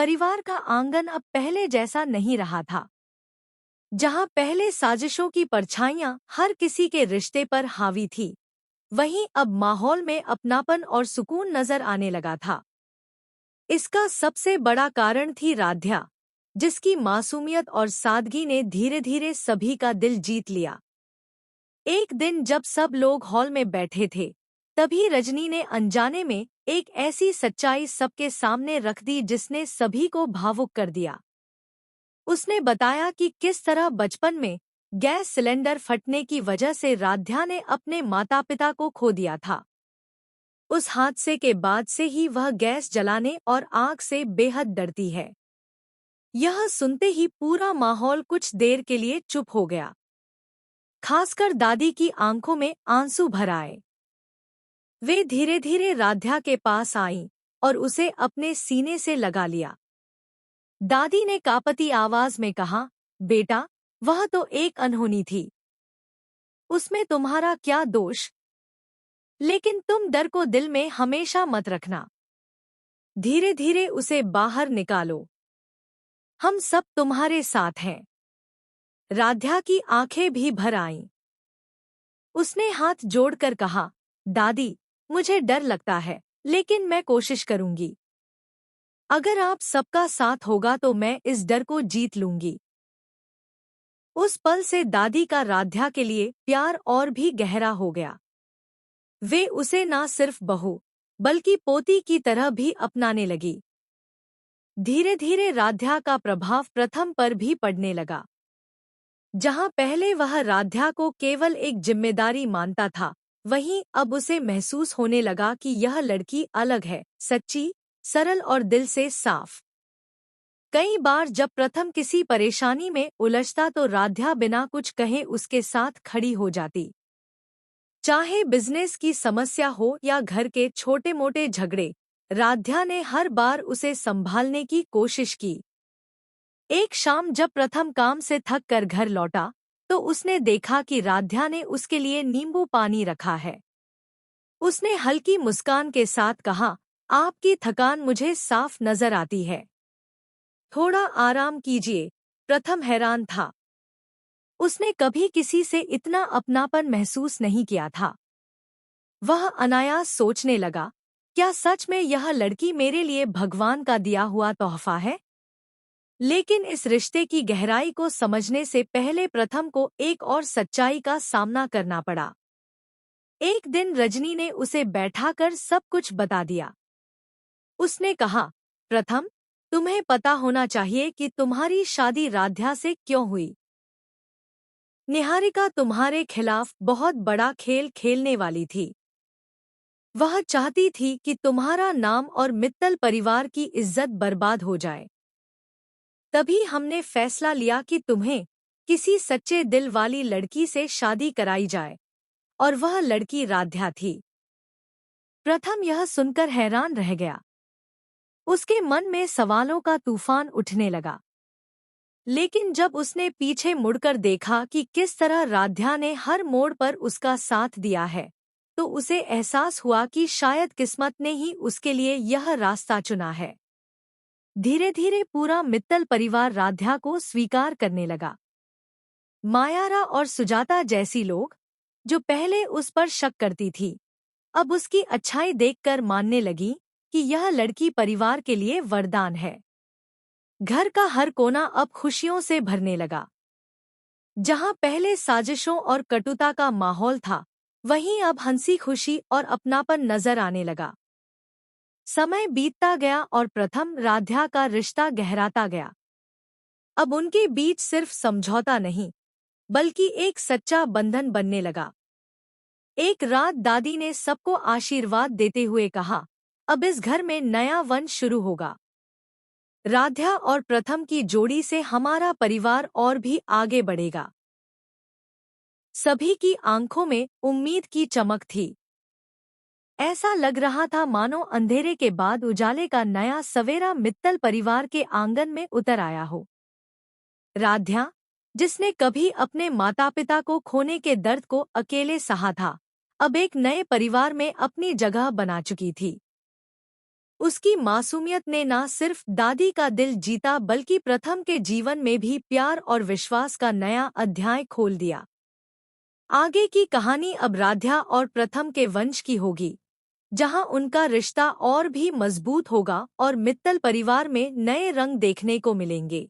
परिवार का आंगन अब पहले जैसा नहीं रहा था। जहां पहले साजिशों की परछाइयां हर किसी के रिश्ते पर हावी थी, वहीं अब माहौल में अपनापन और सुकून नजर आने लगा था। इसका सबसे बड़ा कारण थी राध्या, जिसकी मासूमियत और सादगी ने धीरे धीरे सभी का दिल जीत लिया। एक दिन जब सब लोग हॉल में बैठे थे, तभी रजनी ने अनजाने में एक ऐसी सच्चाई सबके सामने रख दी जिसने सभी को भावुक कर दिया। उसने बताया कि किस तरह बचपन में गैस सिलेंडर फटने की वजह से राध्या ने अपने माता पिता को खो दिया था। उस हादसे के बाद से ही वह गैस जलाने और आग से बेहद डरती है। यह सुनते ही पूरा माहौल कुछ देर के लिए चुप हो गया। खासकर दादी की आंखों में आंसू भर आए। वे धीरे धीरे राध्या के पास आईं और उसे अपने सीने से लगा लिया। दादी ने कांपती आवाज में कहा, बेटा, वह तो एक अनहोनी थी। उसमें तुम्हारा क्या दोष? लेकिन तुम डर को दिल में हमेशा मत रखना। धीरे धीरे उसे बाहर निकालो। हम सब तुम्हारे साथ हैं। राध्या की आंखें भी भर आईं। उसने हाथ जोड़कर कहा, दादी, मुझे डर लगता है, लेकिन मैं कोशिश करूंगी। अगर आप सबका साथ होगा तो मैं इस डर को जीत लूंगी। उस पल से दादी का राध्या के लिए प्यार और भी गहरा हो गया। वे उसे ना सिर्फ बहू, बल्कि पोती की तरह भी अपनाने लगी। धीरे धीरे राध्या का प्रभाव प्रथम पर भी पड़ने लगा। जहां पहले वह राध्या को केवल एक जिम्मेदारी मानता था, वहीं अब उसे महसूस होने लगा कि यह लड़की अलग है, सच्ची, सरल और दिल से साफ। कई बार जब प्रथम किसी परेशानी में उलझता तो राध्या बिना कुछ कहे उसके साथ खड़ी हो जाती। चाहे बिजनेस की समस्या हो या घर के छोटे-मोटे झगड़े, राध्या ने हर बार उसे संभालने की कोशिश की। एक शाम जब प्रथम काम से थक कर घर लौटा, तो उसने देखा कि राध्या ने उसके लिए नींबू पानी रखा है। उसने हल्की मुस्कान के साथ कहा, आपकी थकान मुझे साफ नजर आती है। थोड़ा आराम कीजिए। प्रथम हैरान था। उसने कभी किसी से इतना अपनापन महसूस नहीं किया था। वह अनायास सोचने लगा, क्या सच में यह लड़की मेरे लिए भगवान का दिया हुआ तोहफा है? लेकिन इस रिश्ते की गहराई को समझने से पहले प्रथम को एक और सच्चाई का सामना करना पड़ा। एक दिन रजनी ने उसे बैठाकर सब कुछ बता दिया। उसने कहा, प्रथम, तुम्हें पता होना चाहिए कि तुम्हारी शादी राध्या से क्यों हुई। निहारिका तुम्हारे खिलाफ बहुत बड़ा खेल खेलने वाली थी। वह चाहती थी कि तुम्हारा नाम और मित्तल परिवार की इज्जत बर्बाद हो जाए। तभी हमने फैसला लिया कि तुम्हें किसी सच्चे दिल वाली लड़की से शादी कराई जाए, और वह लड़की राध्या थी। प्रथम यह सुनकर हैरान रह गया। उसके मन में सवालों का तूफान उठने लगा। लेकिन जब उसने पीछे मुड़कर देखा कि किस तरह राध्या ने हर मोड़ पर उसका साथ दिया है, तो उसे एहसास हुआ कि शायद किस्मत ने ही उसके लिए यह रास्ता चुना है। धीरे धीरे पूरा मित्तल परिवार राध्या को स्वीकार करने लगा। मायारा और सुजाता जैसी लोग, जो पहले उस पर शक करती थी, अब उसकी अच्छाई देखकर मानने लगी कि यह लड़की परिवार के लिए वरदान है। घर का हर कोना अब खुशियों से भरने लगा। जहां पहले साजिशों और कटुता का माहौल था, वहीं अब हंसी खुशी और अपनापन नजर आने लगा। समय बीतता गया और प्रथम राध्या का रिश्ता गहराता गया। अब उनके बीच सिर्फ समझौता नहीं, बल्कि एक सच्चा बंधन बनने लगा। एक रात दादी ने सबको आशीर्वाद देते हुए कहा, अब इस घर में नया वंश शुरू होगा। राध्या और प्रथम की जोड़ी से हमारा परिवार और भी आगे बढ़ेगा। सभी की आंखों में उम्मीद की चमक थी। ऐसा लग रहा था मानो अंधेरे के बाद उजाले का नया सवेरा मित्तल परिवार के आंगन में उतर आया हो। राध्या, जिसने कभी अपने माता पिता को खोने के दर्द को अकेले सहा था, अब एक नए परिवार में अपनी जगह बना चुकी थी। उसकी मासूमियत ने न सिर्फ दादी का दिल जीता बल्कि प्रथम के जीवन में भी प्यार और विश्वास का नया अध्याय खोल दिया। आगे की कहानी अब राध्या और प्रथम के वंश की होगी, जहां उनका रिश्ता और भी मजबूत होगा और मित्तल परिवार में नए रंग देखने को मिलेंगे।